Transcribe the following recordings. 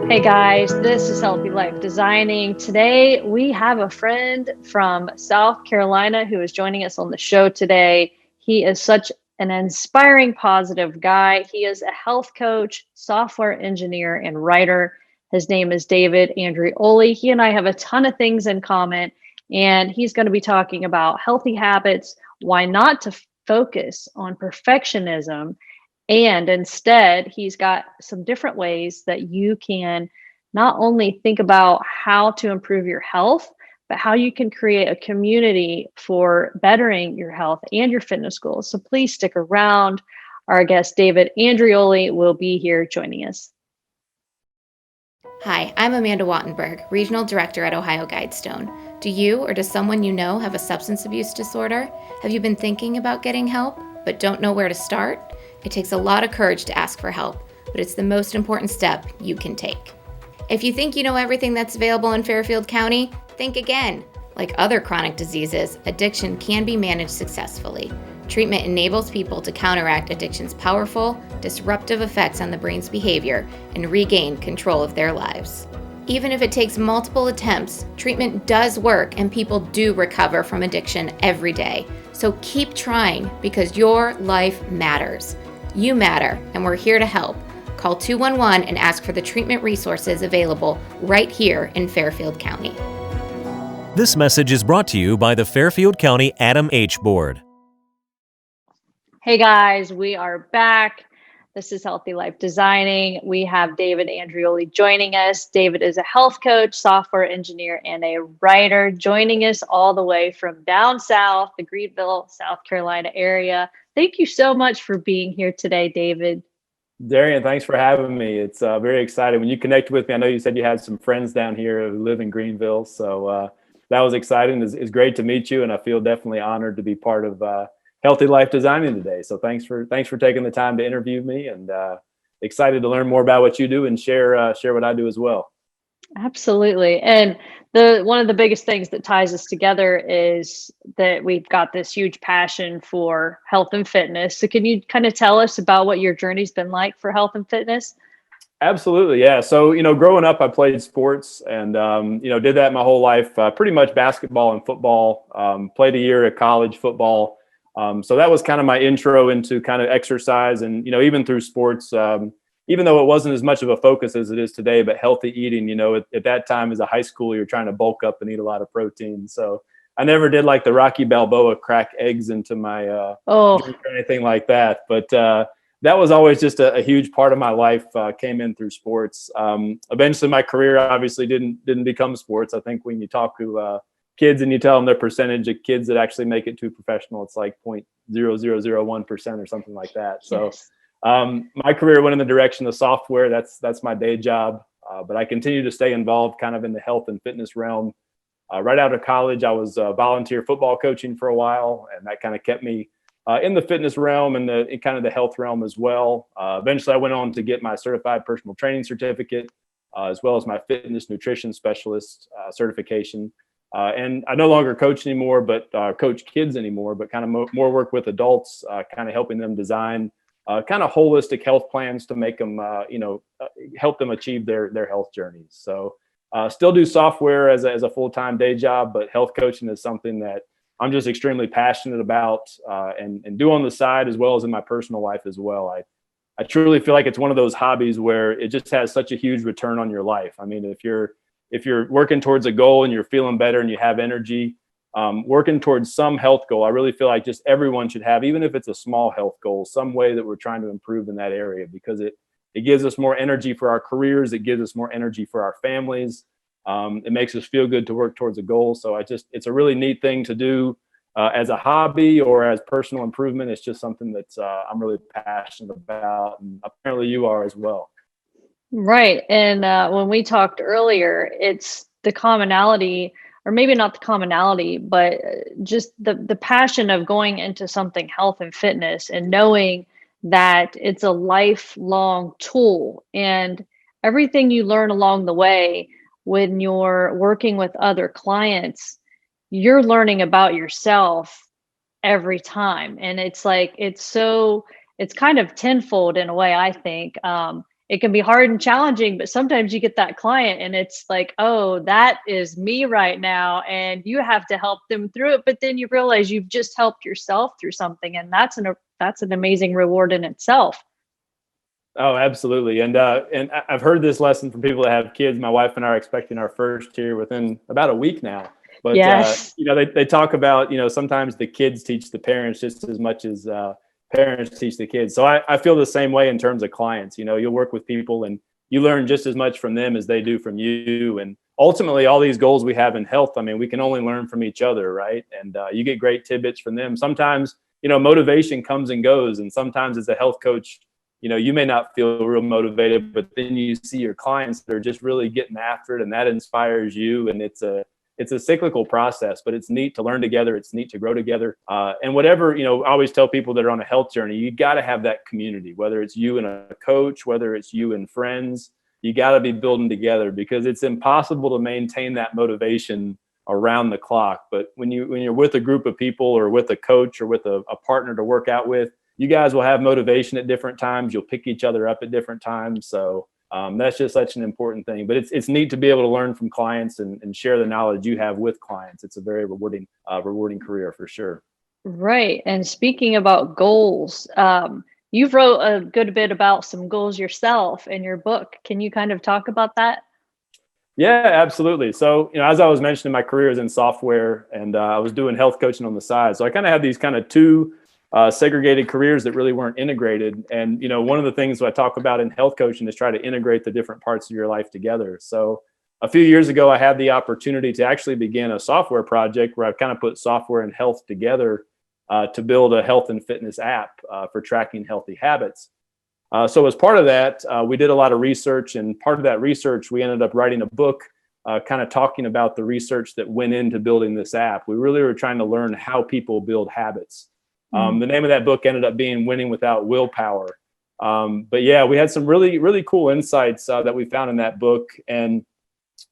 Hey guys, this is Healthy Life Designing. Today we have a friend from South Carolina who is joining us on the show today. He is such an inspiring, positive guy. He is a health coach, software engineer, and writer. His name is David Andreoli. He and I have a ton of things in common, and he's going to be talking about healthy habits, why not to focus on perfectionism, and instead, he's got some different ways that you can not only think about how to improve your health, but how you can create a community for bettering your health and your fitness goals. So please stick around. Our guest, David Andreoli, will be here joining us. Hi, I'm Amanda Wattenberg, Regional Director at Ohio Guidestone. Do you or does someone you know have a substance abuse disorder? Have you been thinking about getting help, but don't know where to start? It takes a lot of courage to ask for help, but it's the most important step you can take. If you think you know everything that's available in Fairfield County, think again. Like other chronic diseases, addiction can be managed successfully. Treatment enables people to counteract addiction's powerful, disruptive effects on the brain's behavior and regain control of their lives. Even if it takes multiple attempts, treatment does work and people do recover from addiction every day. So keep trying because your life matters. You matter, and we're here to help. Call 211 and ask for the treatment resources available right here in Fairfield County. This message is brought to you by the Fairfield County Adam H. Board. Hey guys, we are back. This is Healthy Life Designing. We have David Andreoli joining us. David is a health coach, software engineer, and a writer, joining us all the way from down south, the Greenville, South Carolina area. Thank you so much for being here today, David. Darian, thanks for having me. It's very exciting. When you connected with me, I know you said you had some friends down here who live in Greenville. So that was exciting. It's great to meet you, and I feel definitely honored to be part of Healthy Life Designing today. So thanks for taking the time to interview me, and excited to learn more about what you do and share what I do as well. Absolutely. And one of the biggest things that ties us together is that we've got this huge passion for health and fitness. So can you kind of tell us about what your journey's been like for health and fitness? Absolutely, yeah. So growing up, I played sports and did that my whole life. Pretty much basketball and football. Played a year at college football. So that was kind of my intro into kind of exercise, and even through sports. Even though it wasn't as much of a focus as it is today, but healthy eating, at that time as a high schooler, you're trying to bulk up and eat a lot of protein. So I never did like the Rocky Balboa crack eggs into my drink or anything like that. But that was always just a huge part of my life, came in through sports. Eventually my career obviously didn't become sports. I think when you talk to kids and you tell them the percentage of kids that actually make it to professional, it's like 0.0001% or something like that. So Yes. My career went in the direction of software. That's my day job. But I continue to stay involved kind of in the health and fitness realm. Right out of college, I was volunteer football coaching for a while, and that kind of kept me in the fitness realm and in kind of the health realm as well. Eventually, I went on to get my certified personal training certificate, as well as my fitness nutrition specialist certification. And I no longer coach anymore, but coach kids anymore, but kind of more work with adults, kind of helping them design kind of holistic health plans to make them, help them achieve their health journeys. So still do software as a full-time day job, but health coaching is something that I'm just extremely passionate about and do on the side as well as in my personal life as well. I truly feel like it's one of those hobbies where it just has such a huge return on your life. I mean, if you're working towards a goal and you're feeling better and you have energy, working towards some health goal, I really feel like just everyone should have, even if it's a small health goal, some way that we're trying to improve in that area, because it gives us more energy for our careers. It gives us more energy for our families. It makes us feel good to work towards a goal. So it's a really neat thing to do as a hobby or as personal improvement. It's just something that I'm really passionate about, and apparently you are as well. Right. And when we talked earlier, it's the commonality, or maybe not the commonality, but just the passion of going into something health and fitness and knowing that it's a lifelong tool, and everything you learn along the way when you're working with other clients, you're learning about yourself every time. And it's like, it's kind of tenfold in a way, I think. it can be hard and challenging, but sometimes you get that client and it's like, oh, that is me right now. And you have to help them through it. But then you realize you've just helped yourself through something. And that's an amazing reward in itself. Oh, absolutely. And I've heard this lesson from people that have kids. My wife and I are expecting our first here within about a week now. But, Yes. they talk about, sometimes the kids teach the parents just as much as parents teach the kids. So I feel the same way in terms of clients. You'll work with people and you learn just as much from them as they do from you. And ultimately, all these goals we have in health, I mean, we can only learn from each other, right? And you get great tidbits from them. Sometimes, motivation comes and goes. And sometimes as a health coach, you may not feel real motivated, but then you see your clients that are just really getting after it, and that inspires you. And it's a cyclical process, but it's neat to learn together. It's neat to grow together. And whatever, I always tell people that are on a health journey, you got to have that community, whether it's you and a coach, whether it's you and friends, you got to be building together, because it's impossible to maintain that motivation around the clock. But when you're with a group of people or with a coach or with a partner to work out with, you guys will have motivation at different times. You'll pick each other up at different times. So that's just such an important thing. But it's neat to be able to learn from clients and share the knowledge you have with clients. It's a very rewarding career for sure. Right. And speaking about goals, you've wrote a good bit about some goals yourself in your book. Can you kind of talk about that? Yeah, absolutely. So, as I was mentioning, my career is in software, and I was doing health coaching on the side. So I kind of had these kind of two segregated careers that really weren't integrated. And, one of the things that I talk about in health coaching is try to integrate the different parts of your life together. So a few years ago, I had the opportunity to actually begin a software project where I've kind of put software and health together to build a health and fitness app for tracking healthy habits. So as part of that, we did a lot of research, and part of that research, we ended up writing a book kind of talking about the research that went into building this app. We really were trying to learn how people build habits. The name of that book ended up being Winning Without Willpower. But yeah, we had some really, really cool insights that we found in that book. And,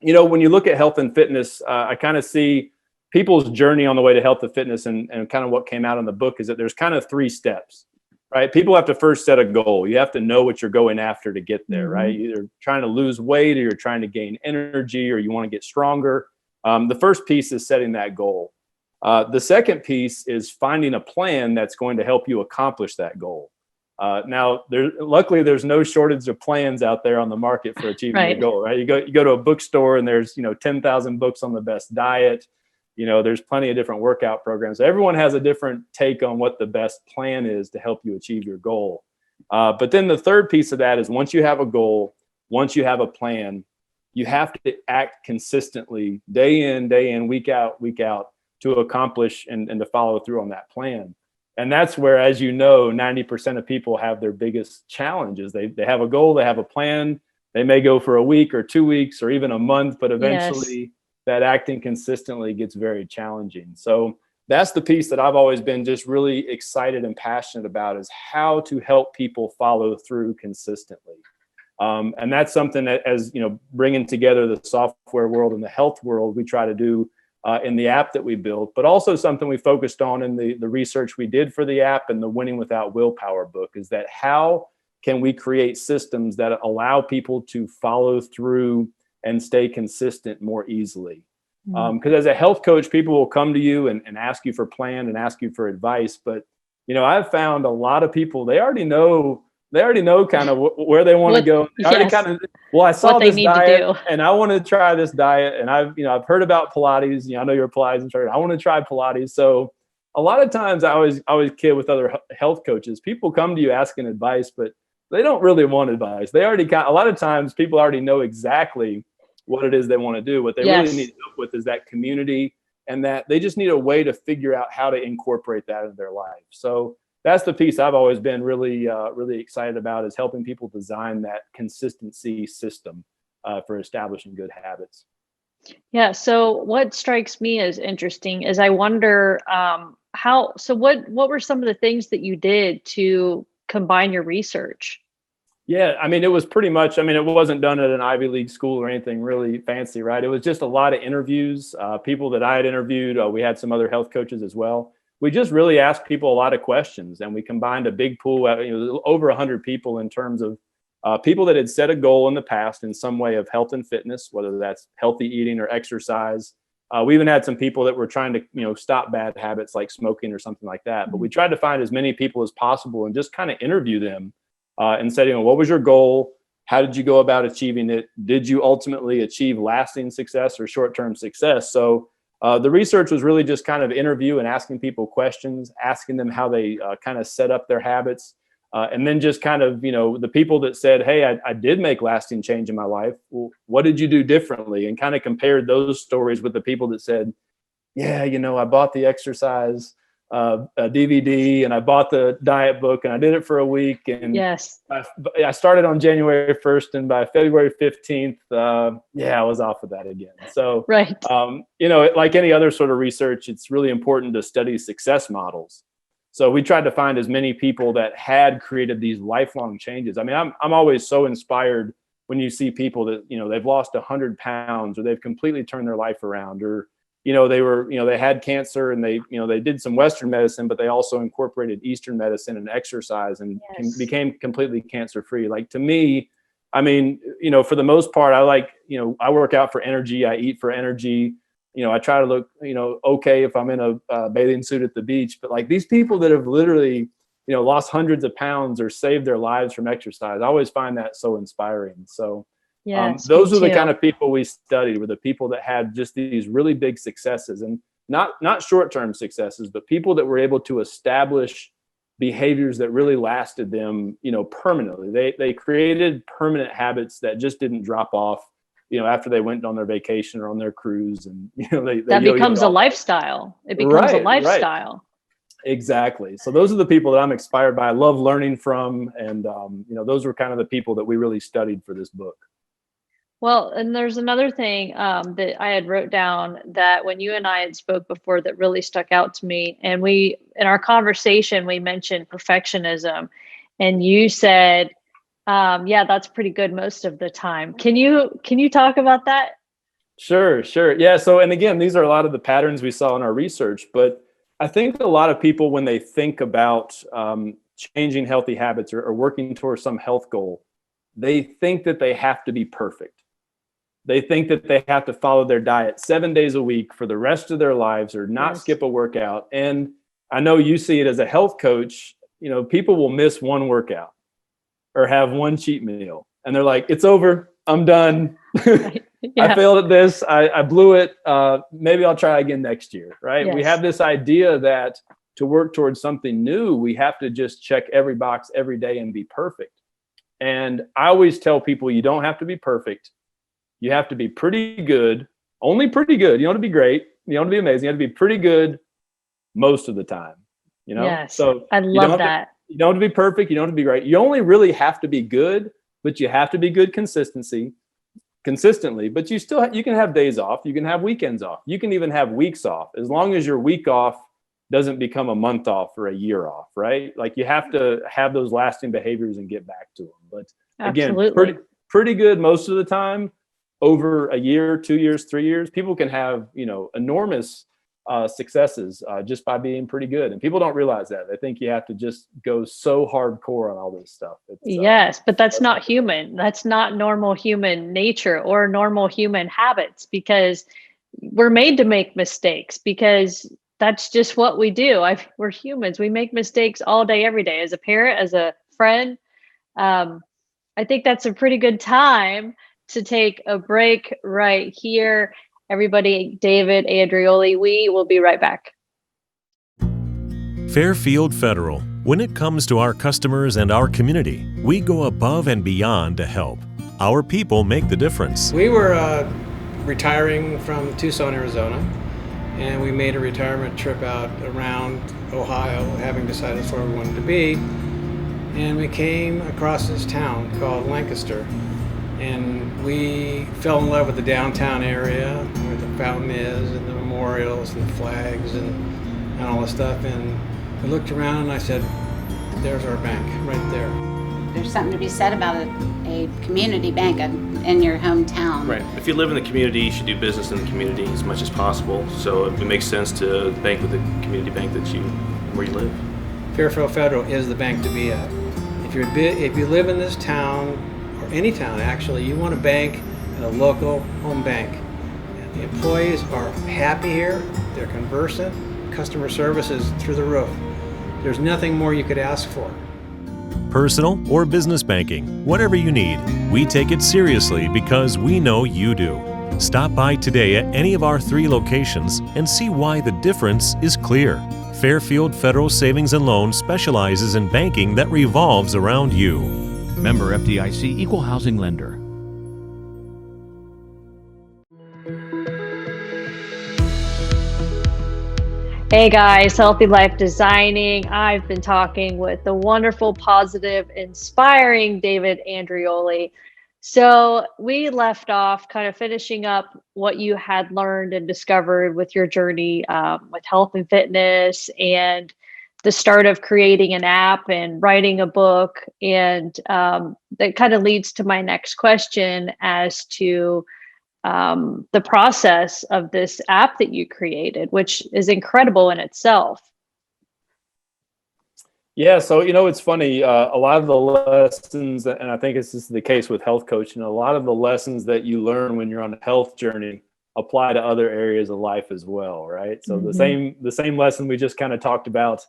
when you look at health and fitness, I kind of see people's journey on the way to health and fitness, and kind of what came out in the book is that there's kind of 3 steps, right? People have to first set a goal. You have to know what you're going after to get there, right? Either trying to lose weight, or you're trying to gain energy, or you want to get stronger. The first piece is setting that goal. The second piece is finding a plan that's going to help you accomplish that goal. Now, luckily, there's no shortage of plans out there on the market for achieving your goal, right? You go to a bookstore and there's 10,000 books on the best diet. There's plenty of different workout programs. Everyone has a different take on what the best plan is to help you achieve your goal. But then the third piece of that is, once you have a goal, once you have a plan, you have to act consistently, day in, week out, to accomplish and to follow through on that plan. And that's where, as 90% of people have their biggest challenges. They have a goal, they have a plan. They may go for a week or 2 weeks or even a month, but eventually that acting consistently gets very challenging. So that's the piece that I've always been just really excited and passionate about, is how to help people follow through consistently. And that's something that, as bringing together the software world and the health world, we try to do in the app that we built, but also something we focused on in the research we did for the app and the Winning Without Willpower book, is that how can we create systems that allow people to follow through and stay consistent more easily? Because as a health coach, people will come to you and ask you for plan and ask you for advice. But, I've found a lot of people, they already know kind of where they want to go. They already kind of, I saw this diet and I want to try this diet. And I've heard about Pilates. I know you're a Pilates instructor. I want to try Pilates. So a lot of times I always kid with other health coaches. People come to you asking advice, but they don't really want advice. They already a lot of times people already know exactly what it is they want to do. What they really need help with is that community, and that they just need a way to figure out how to incorporate that into their life. So that's the piece I've always been really, really excited about, is helping people design that consistency system for establishing good habits. Yeah. So what strikes me as interesting is, I wonder what were some of the things that you did to combine your research? Yeah, I mean, it was pretty much, it wasn't done at an Ivy League school or anything really fancy, right? It was just a lot of interviews, people that I had interviewed. We had some other health coaches as well. We just really asked people a lot of questions, and we combined a big pool, over 100 people in terms of people that had set a goal in the past in some way of health and fitness, whether that's healthy eating or exercise. We even had some people that were trying to, stop bad habits like smoking or something like that. But we tried to find as many people as possible and just kind of interview them and say, what was your goal? How did you go about achieving it? Did you ultimately achieve lasting success or short-term success? So the research was really just kind of interview and asking people questions, asking them how they kind of set up their habits. And then just kind of, the people that said, hey, I did make lasting change in my life. Well, what did you do differently? And kind of compared those stories with the people that said, yeah, I bought the exercise DVD and I bought the diet book and I did it for a week. And yes, I started on January 1st and by February 15th, I was off of that again. So, right. Like any other sort of research, it's really important to study success models. So we tried to find as many people that had created these lifelong changes. I mean, I'm always so inspired when you see people that, they've lost 100 pounds or they've completely turned their life around, or, they had cancer and they did some Western medicine, but they also incorporated Eastern medicine and exercise and became completely cancer-free. Like, to me, I mean, for the most part, I like, I work out for energy. I eat for energy. I try to look, okay if I'm in a bathing suit at the beach, but like these people that have literally, lost hundreds of pounds or saved their lives from exercise, I always find that so inspiring. So those are the kind of people we studied, were the people that had just these really big successes, and not short-term successes, but people that were able to establish behaviors that really lasted them, permanently. They created permanent habits that just didn't drop off, after they went on their vacation or on their cruise, and that becomes a lifestyle. It becomes a lifestyle. Right. Exactly. So those are the people that I'm inspired by. I love learning from, and those were kind of the people that we really studied for this book. Well, and there's another thing that I had wrote down that when you and I had spoke before that really stuck out to me, and in our conversation we mentioned perfectionism, and you said, that's pretty good most of the time. Can you talk about that? Sure. Yeah. So, and again, these are a lot of the patterns we saw in our research, but I think a lot of people, when they think about changing healthy habits or working towards some health goal, they think that they have to be perfect. They think that they have to follow their diet 7 days a week for the rest of their lives or not skip a workout. And I know you see it as a health coach, people will miss one workout or have one cheat meal and they're like, it's over, I'm done. Right. Yeah. I failed at this. I blew it. Maybe I'll try again next year. Right. Yes. We have this idea that to work towards something new, we have to just check every box every day and be perfect. And I always tell people, you don't have to be perfect. You have to be pretty good, only pretty good. You don't have to be great. You don't have to be amazing. You have to be pretty good most of the time. Yes. So I love that. You don't have to be perfect. You don't have to be great. You only really have to be good, but you have to be good consistently. But you can have days off. You can have weekends off. You can even have weeks off, as long as your week off doesn't become a month off or a year off, right? Like, you have to have those lasting behaviors and get back to them. But again, pretty good most of the time. Over a year, 2 years, 3 years, people can have, enormous successes just by being pretty good. And people don't realize that. They think you have to just go so hardcore on all this stuff. Yes, but that's not human. That's not normal human nature or normal human habits, because we're made to make mistakes, because that's just what we do. We're humans. We make mistakes all day, every day. As a parent, as a friend, I think that's a pretty good time to take a break right here. Everybody, David, Andreoli, we will be right back. Fairfield Federal. When it comes to our customers and our community, we go above and beyond to help. Our people make the difference. We were retiring from Tucson, Arizona, and we made a retirement trip out around Ohio, having decided that's where we wanted to be. And we came across this town called Lancaster. And we fell in love with the downtown area where the fountain is and the memorials and the flags and all this stuff. And we looked around and I said, there's our bank right there. There's something to be said about a community bank in your hometown. Right. If you live in the community, you should do business in the community as much as possible. So it makes sense to bank with the community bank where you live. Fairfield Federal is the bank to be at. If you live in this town, any town actually, you want to bank at a local home bank. And the employees are happy here, they're conversant, customer service is through the roof. There's nothing more you could ask for. Personal or business banking, whatever you need, we take it seriously because we know you do. Stop by today at any of our 3 locations and see why the difference is clear. Fairfield Federal Savings and Loan specializes in banking that revolves around you. Member FDIC, Equal Housing Lender. Hey guys, Healthy Life Designing. I've been talking with the wonderful, positive, inspiring David Andreoli. So we left off kind of finishing up what you had learned and discovered with your journey with health and fitness, and the start of creating an app and writing a book. And that kind of leads to my next question as to the process of this app that you created, which is incredible in itself. Yeah, so it's funny. A lot of the lessons, and I think this is the case with health coaching, a lot of the lessons that you learn when you're on a health journey apply to other areas of life as well, right? So the same lesson we just kind of talked about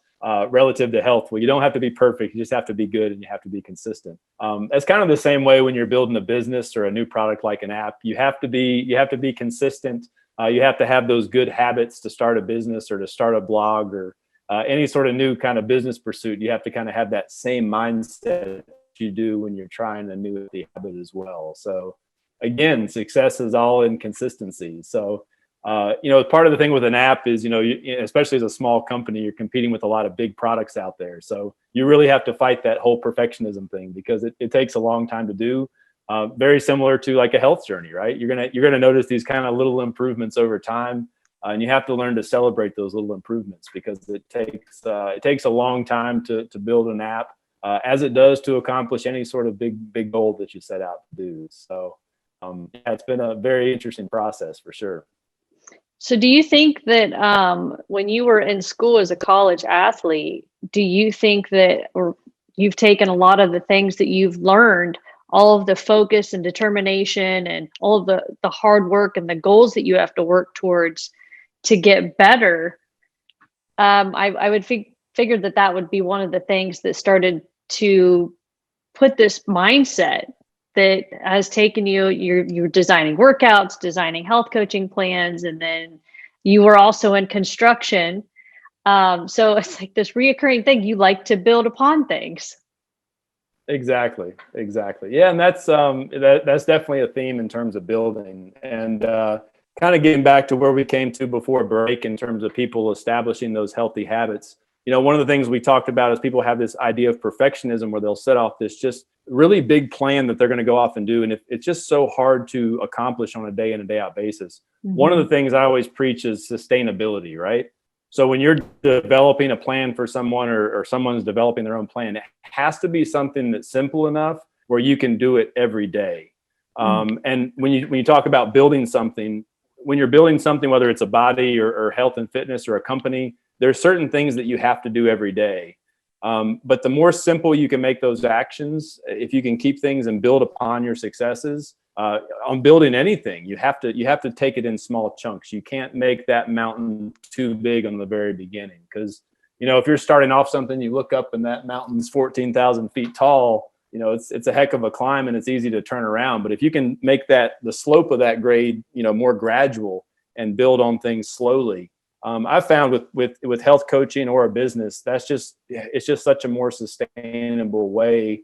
relative to health. Well, you don't have to be perfect; you just have to be good, and you have to be consistent. It's kind of the same way when you're building a business or a new product like an app. You have to be consistent. You have to have those good habits to start a business or to start a blog or any sort of new kind of business pursuit. You have to kind of have that same mindset you do when you're trying a new habit as well. So again, success is all in consistency. So, part of the thing with an app is, especially as a small company, you're competing with a lot of big products out there. So you really have to fight that whole perfectionism thing because it takes a long time to do. Very similar to like a health journey, right? You're gonna notice these kind of little improvements over time. And you have to learn to celebrate those little improvements because it takes a long time to build an app, as it does to accomplish any sort of big goal that you set out to do. So it's been a very interesting process for sure. So do you think that when you were in school as a college athlete, do you think that, or you've taken a lot of the things that you've learned, all of the focus and determination and all of the hard work and the goals that you have to work towards to get better? I would figure that would be one of the things that started to put this mindset that has taken you're designing workouts, designing health coaching plans, and then you were also in construction. So it's like this reoccurring thing. You like to build upon things. Exactly. Yeah, and that's definitely a theme in terms of building. And kind of getting back to where we came to before break in terms of people establishing those healthy habits. One of the things we talked about is people have this idea of perfectionism where they'll set off this just really big plan that they're going to go off and do. And it's just so hard to accomplish on a day in and day out basis. Mm-hmm. One of the things I always preach is sustainability, right? So when you're developing a plan for someone or someone's developing their own plan, it has to be something that's simple enough where you can do it every day. And when you talk about building something, when you're building something, whether it's a body or health and fitness or a company, there's certain things that you have to do every day. But the more simple you can make those actions, if you can keep things and build upon your successes, on building anything, you have to take it in small chunks. You can't make that mountain too big on the very beginning. Because, if you're starting off something, you look up and that mountain's 14,000 feet tall, it's a heck of a climb and it's easy to turn around. But if you can make the slope of that grade, more gradual and build on things slowly, I've found with health coaching or a business, it's just such a more sustainable way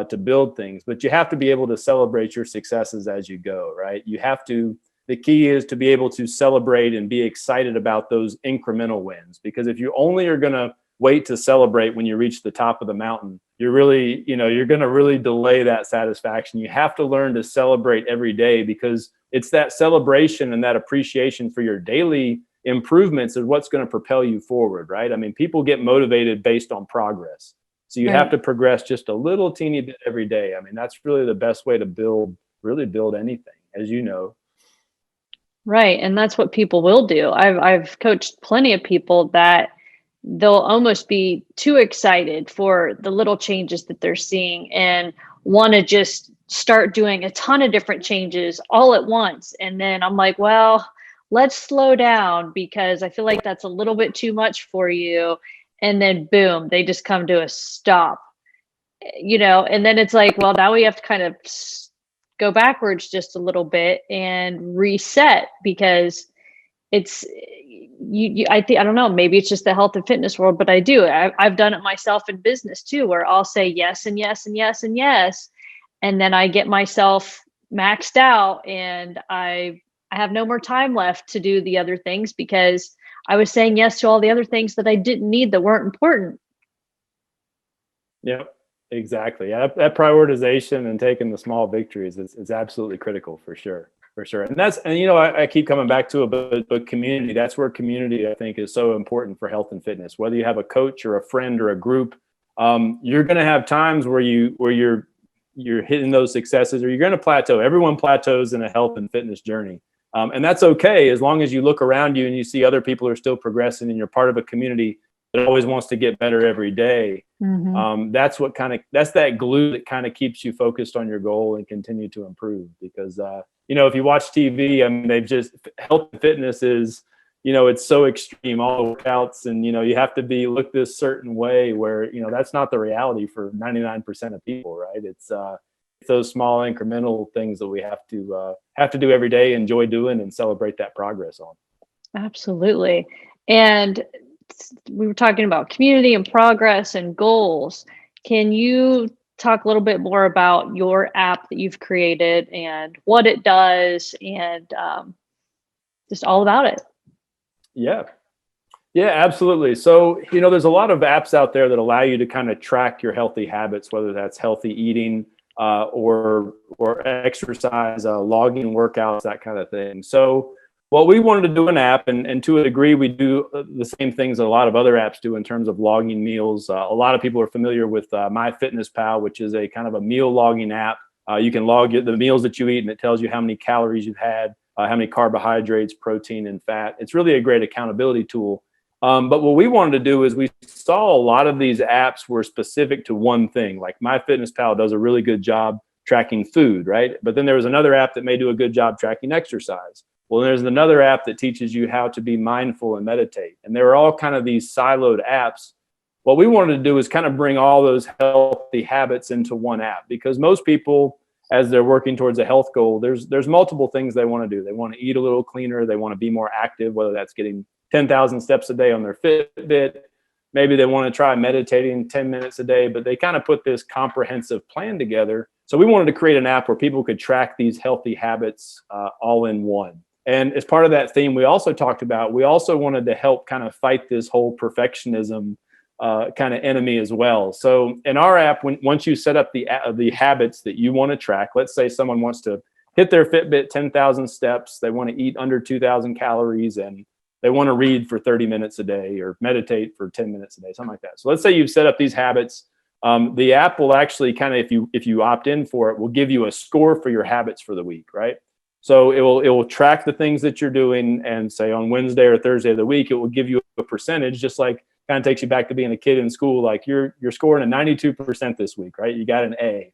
to build things. But you have to be able to celebrate your successes as you go, right? The key is to be able to celebrate and be excited about those incremental wins, because if you only are going to wait to celebrate when you reach the top of the mountain, you're going to really delay that satisfaction. You have to learn to celebrate every day, because it's that celebration and that appreciation for your daily improvements is what's going to propel you forward, right? I mean, people get motivated based on progress. So you have to progress just a little teeny bit every day. I mean, that's really the best way to build anything, as you know. Right. And that's what people will do. I've coached plenty of people that they'll almost be too excited for the little changes that they're seeing. And want to just start doing a ton of different changes all at once. And then I'm like, well, let's slow down because I feel like that's a little bit too much for you. And then boom, they just come to a stop, and then it's like, well, now we have to kind of go backwards just a little bit and reset because it's I think, I don't know, maybe it's just the health and fitness world, but I've done it myself in business too, where I'll say yes and yes and yes and yes, and then I get myself maxed out and I have no more time left to do the other things because I was saying yes to all the other things that I didn't need, that weren't important. Yep, exactly. Yeah, that prioritization and taking the small victories is absolutely critical for sure. For sure. And I keep coming back to it, but community, that's where community, I think, is so important for health and fitness. Whether you have a coach or a friend or a group, you're going to have times where you're hitting those successes, or you're going to plateau. Everyone plateaus in a health and fitness journey. And that's okay, as long as you look around you and you see other people are still progressing and you're part of a community that always wants to get better every day. Mm-hmm. That's that glue that kind of keeps you focused on your goal and continue to improve. Because if you watch TV, I mean, they've just, health and fitness is, it's so extreme, all the workouts, and you have to look this certain way, where that's not the reality for 99% of people, right? It's those small incremental things that we have to do every day, enjoy doing, and celebrate that progress on. Absolutely. And we were talking about community and progress and goals. Can you talk a little bit more about your app that you've created and what it does, and just all about it? Yeah, absolutely. So, there's a lot of apps out there that allow you to kind of track your healthy habits, whether that's healthy eating or exercise, logging workouts, that kind of thing. So what we wanted to do an app, and to a degree, we do the same things that a lot of other apps do in terms of logging meals. A lot of people are familiar with MyFitnessPal, which is a kind of a meal logging app. You can log the meals that you eat, and it tells you how many calories you've had, how many carbohydrates, protein, and fat. It's really a great accountability tool. But what we wanted to do is, we saw a lot of these apps were specific to one thing. Like MyFitnessPal does a really good job tracking food, right? But then there was another app that may do a good job tracking exercise. Well, there's another app that teaches you how to be mindful and meditate. And they were all kind of these siloed apps. What we wanted to do is kind of bring all those healthy habits into one app, because most people, as they're working towards a health goal, there's multiple things they want to do. They want to eat a little cleaner. They want to be more active, whether that's getting 10,000 steps a day on their Fitbit. Maybe they want to try meditating 10 minutes a day, but they kind of put this comprehensive plan together. So we wanted to create an app where people could track these healthy habits all in one. And as part of that theme, we also wanted to help kind of fight this whole perfectionism kind of enemy as well. So in our app, once you set up the habits that you want to track, let's say someone wants to hit their Fitbit 10,000 steps, they want to eat under 2,000 calories, and they want to read for 30 minutes a day or meditate for 10 minutes a day, something like that. So let's say you've set up these habits. The app will actually kind of, if you opt in for it, will give you a score for your habits for the week, right? So it will track the things that you're doing, and say on Wednesday or Thursday of the week, it will give you a percentage, just like kind of takes you back to being a kid in school. Like you're scoring a 92% this week, right? You got an A.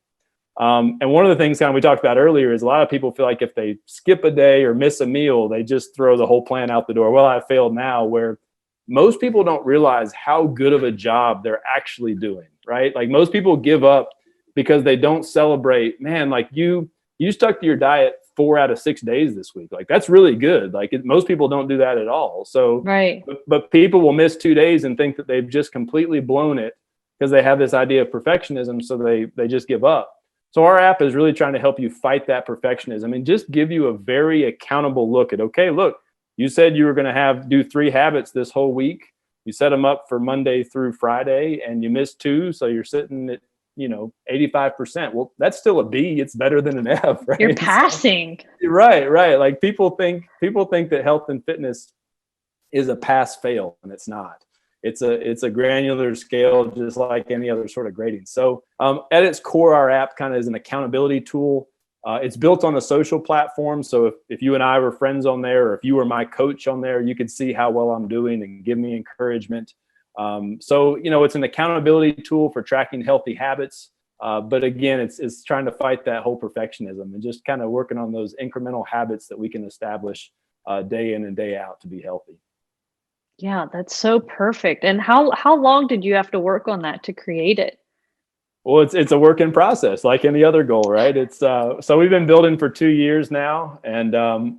And one of the things kind of we talked about earlier is, a lot of people feel like if they skip a day or miss a meal, they just throw the whole plan out the door. Well, I failed now. Where most people don't realize how good of a job they're actually doing, right? Like most people give up because they don't celebrate, man, like you stuck to your diet 4 out of 6 days this week. Like that's really good. Like most people don't do that at all. So, right. But people will miss 2 days and think that they've just completely blown it because they have this idea of perfectionism. So they just give up. So our app is really trying to help you fight that perfectionism and just give you a very accountable look at, okay, look, you said you were going to do 3 habits this whole week. You set them up for Monday through Friday and you missed 2. So you're sitting at 85%. Well, that's still a B. It's better than an F, right? You're passing. So, right. Like people think that health and fitness is a pass fail, and it's not. It's a granular scale, just like any other sort of grading. So at its core, our app kind of is an accountability tool. It's built on a social platform. So if you and I were friends on there, or if you were my coach on there, you could see how well I'm doing and give me encouragement. So it's an accountability tool for tracking healthy habits. But again, it's trying to fight that whole perfectionism and just kind of working on those incremental habits that we can establish day in and day out to be healthy. Yeah, that's so perfect. And how long did you have to work on that to create it? Well, it's a work in process, like any other goal, right? It's so we've been building for 2 years now, and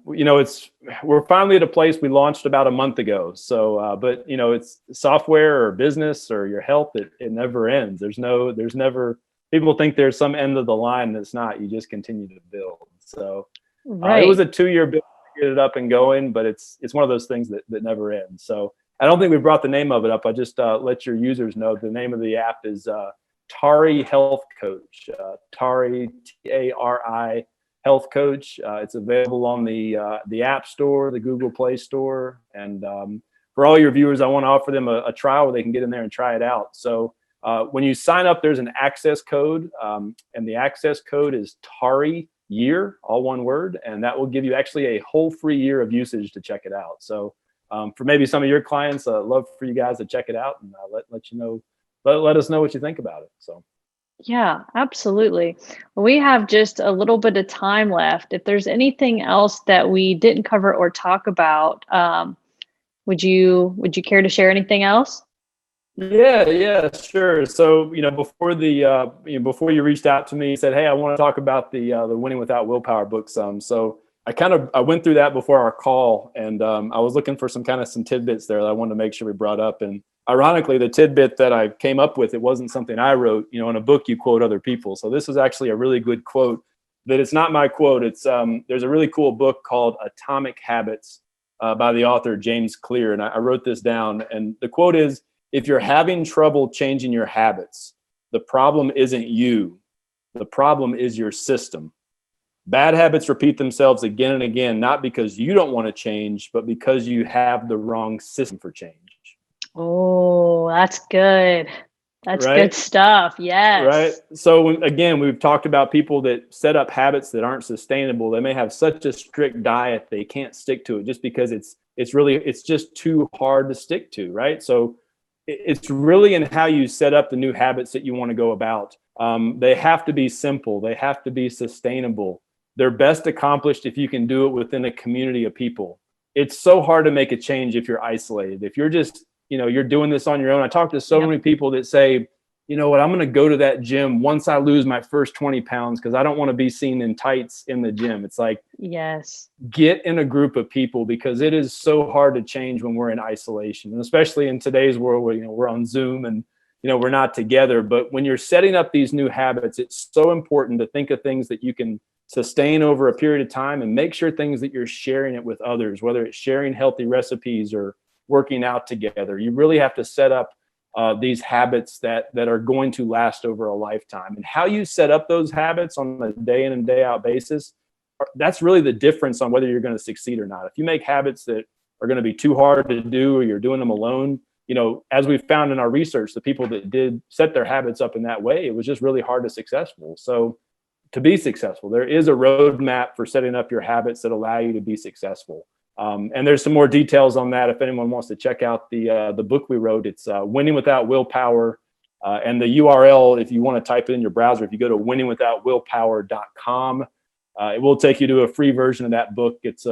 we're finally at a place. We launched about a month ago. So, but it's software or business or your health. It never ends. There's never. People think there's some end of the line. That's not. You just continue to build. So, it was Right. a 2-year build to get it up and going, but it's one of those things that never ends. So, I don't think we brought the name of it up. I just let your users know the name of the app is. Tari Health Coach, Tari Tari Health Coach. It's available on the App Store, the Google Play Store, and for all your viewers, I want to offer them a trial where they can get in there and try it out. So when you sign up, there's an access code, and the access code is Tari Year, all one word, and that will give you actually a whole free year of usage to check it out. So for maybe some of your clients, I'd love for you guys to check it out and let you know. Let us know what you think about it. So, Yeah, absolutely. We have just a little bit of time left. If there's anything else that we didn't cover or talk about, would you care to share anything else? yeah, sure. So, before you reached out to me, you said, "Hey, I want to talk about the Winning Without Willpower book some." So, I went through that before our call, and I was looking for some tidbits there that I wanted to make sure we brought up. And ironically, the tidbit that I came up with, it wasn't something I wrote. In a book, you quote other people. So this is actually a really good quote. That it's not my quote. It's there's a really cool book called Atomic Habits by the author James Clear, and I wrote this down. And the quote is, "If you're having trouble changing your habits, the problem isn't you. The problem is your system. Bad habits repeat themselves again and again, not because you don't want to change, but because you have the wrong system for change." Oh, that's good. That's good Right? stuff. Right. Yes. So again, we've talked about people that set up habits that aren't sustainable. They may have such a strict diet they can't stick to it just because it's just too hard to stick to. Right. So it's really in how you set up the new habits that you want to go about. They have to be simple. They have to be sustainable. They're best accomplished if you can do it within a community of people. It's so hard to make a change if you're isolated. If you're just you're doing this on your own. I talk to so Yep. many people that say, "You know what, I'm going to go to that gym once I lose my first 20 pounds because I don't want to be seen in tights in the gym." It's like, Yes. get in a group of people because it is so hard to change when we're in isolation. And especially in today's world where, we're on Zoom and, we're not together. But when you're setting up these new habits, it's so important to think of things that you can sustain over a period of time and make sure things that you're sharing it with others, whether it's sharing healthy recipes or working out together. You really have to set up these habits that are going to last over a lifetime. And how you set up those habits on a day in and day out basis, that's really the difference on whether you're going to succeed or not. If you make habits that are going to be too hard to do or you're doing them alone, as we've found in our research, the people that did set their habits up in that way, it was just really hard to successful. So to be successful, there is a roadmap for setting up your habits that allow you to be successful. And there's some more details on that if anyone wants to check out the book we wrote. It's Winning Without Willpower. And the URL, if you want to type it in your browser, if you go to winningwithoutwillpower.com, it will take you to a free version of that book. It's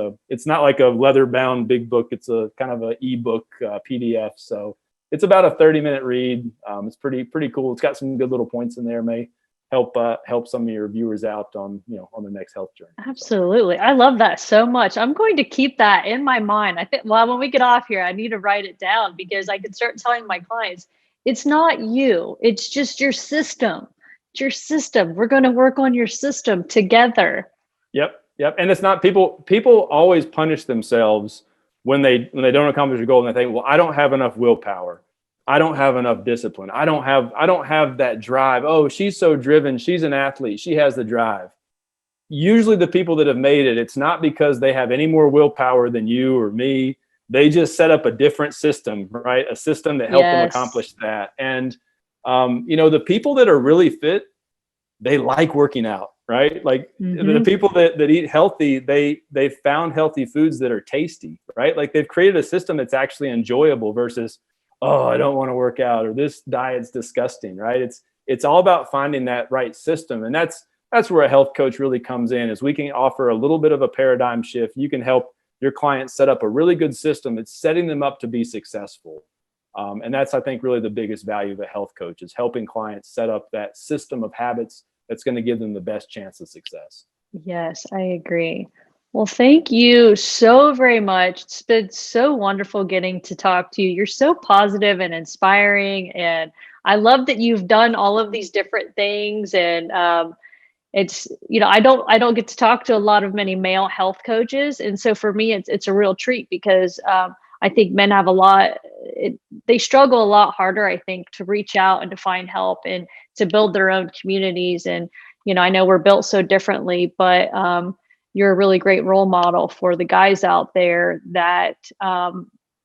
not like a leather bound big book. It's a kind of an ebook PDF. So it's about a 30-minute read. It's pretty cool. It's got some good little points in there. May help some of your viewers out on their next health journey. Absolutely. I love that so much. I'm going to keep that in my mind. I think, well, when we get off here, I need to write it down because I can start telling my clients, it's not you, it's just your system. It's your system. We're going to work on your system together. Yep. And it's not people always punish themselves when they don't accomplish a goal and they think, well, I don't have enough willpower. I don't have enough discipline. I don't have that drive. Oh, she's so driven. She's an athlete. She has the drive. Usually the people that have made it, it's not because they have any more willpower than you or me. They just set up a different system, right? A system that helped them Yes. accomplish that. And, the people that are really fit, they like working out, right? Like the people that eat healthy, they've found healthy foods that are tasty, right? Like they've created a system that's actually enjoyable versus, oh, I don't want to work out or this diet's disgusting, right? it's all about finding that right system. And that's where a health coach really comes in, is we can offer a little bit of a paradigm shift. You can help your clients set up a really good system that's setting them up to be successful. And that's, I think, really the biggest value of a health coach, is helping clients set up that system of habits that's going to give them the best chance of success. Yes, I agree. Well, thank you so very much. It's been so wonderful getting to talk to you. You're so positive and inspiring, and I love that you've done all of these different things. And it's, I don't get to talk to a lot of many male health coaches, and so for me, it's a real treat, because I think men have they struggle a lot harder, I think, to reach out and to find help and to build their own communities. And I know we're built so differently, but you're a really great role model for the guys out there that,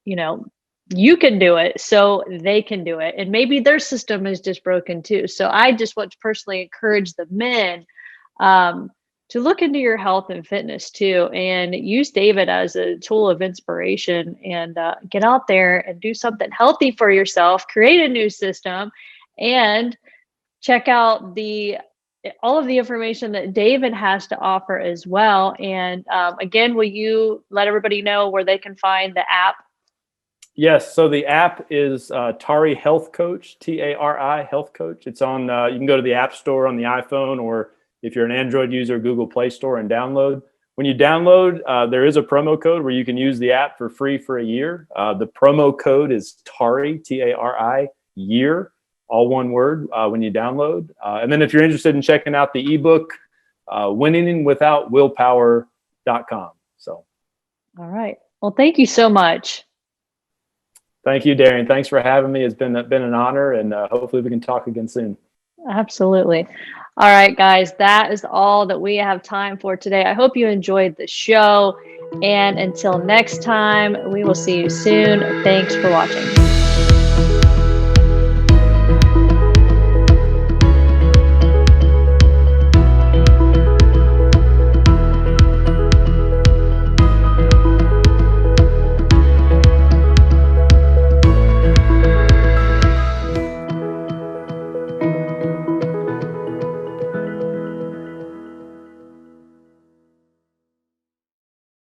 you know, you can do it, so they can do it. And maybe their system is just broken too. So I just want to personally encourage the men to look into your health and fitness too, and use David as a tool of inspiration, and get out there and do something healthy for yourself, create a new system, and check out all of the information that David has to offer as well. And again, will you let everybody know where they can find the app? Yes. So the app is Tari Health Coach, Tari Health Coach. It's on, you can go to the App Store on the iPhone, or if you're an Android user, Google Play Store, and download. When you download, there is a promo code where you can use the app for free for a year. The promo code is Tari, Tari, year, all one word, when you download. And then if you're interested in checking out the ebook, winningwithoutwillpower.com. So. All right. Well, thank you so much. Thank you, Darian. Thanks for having me. It's been an honor, and hopefully we can talk again soon. Absolutely. All right, guys, that is all that we have time for today. I hope you enjoyed the show. And until next time, we will see you soon. Thanks for watching.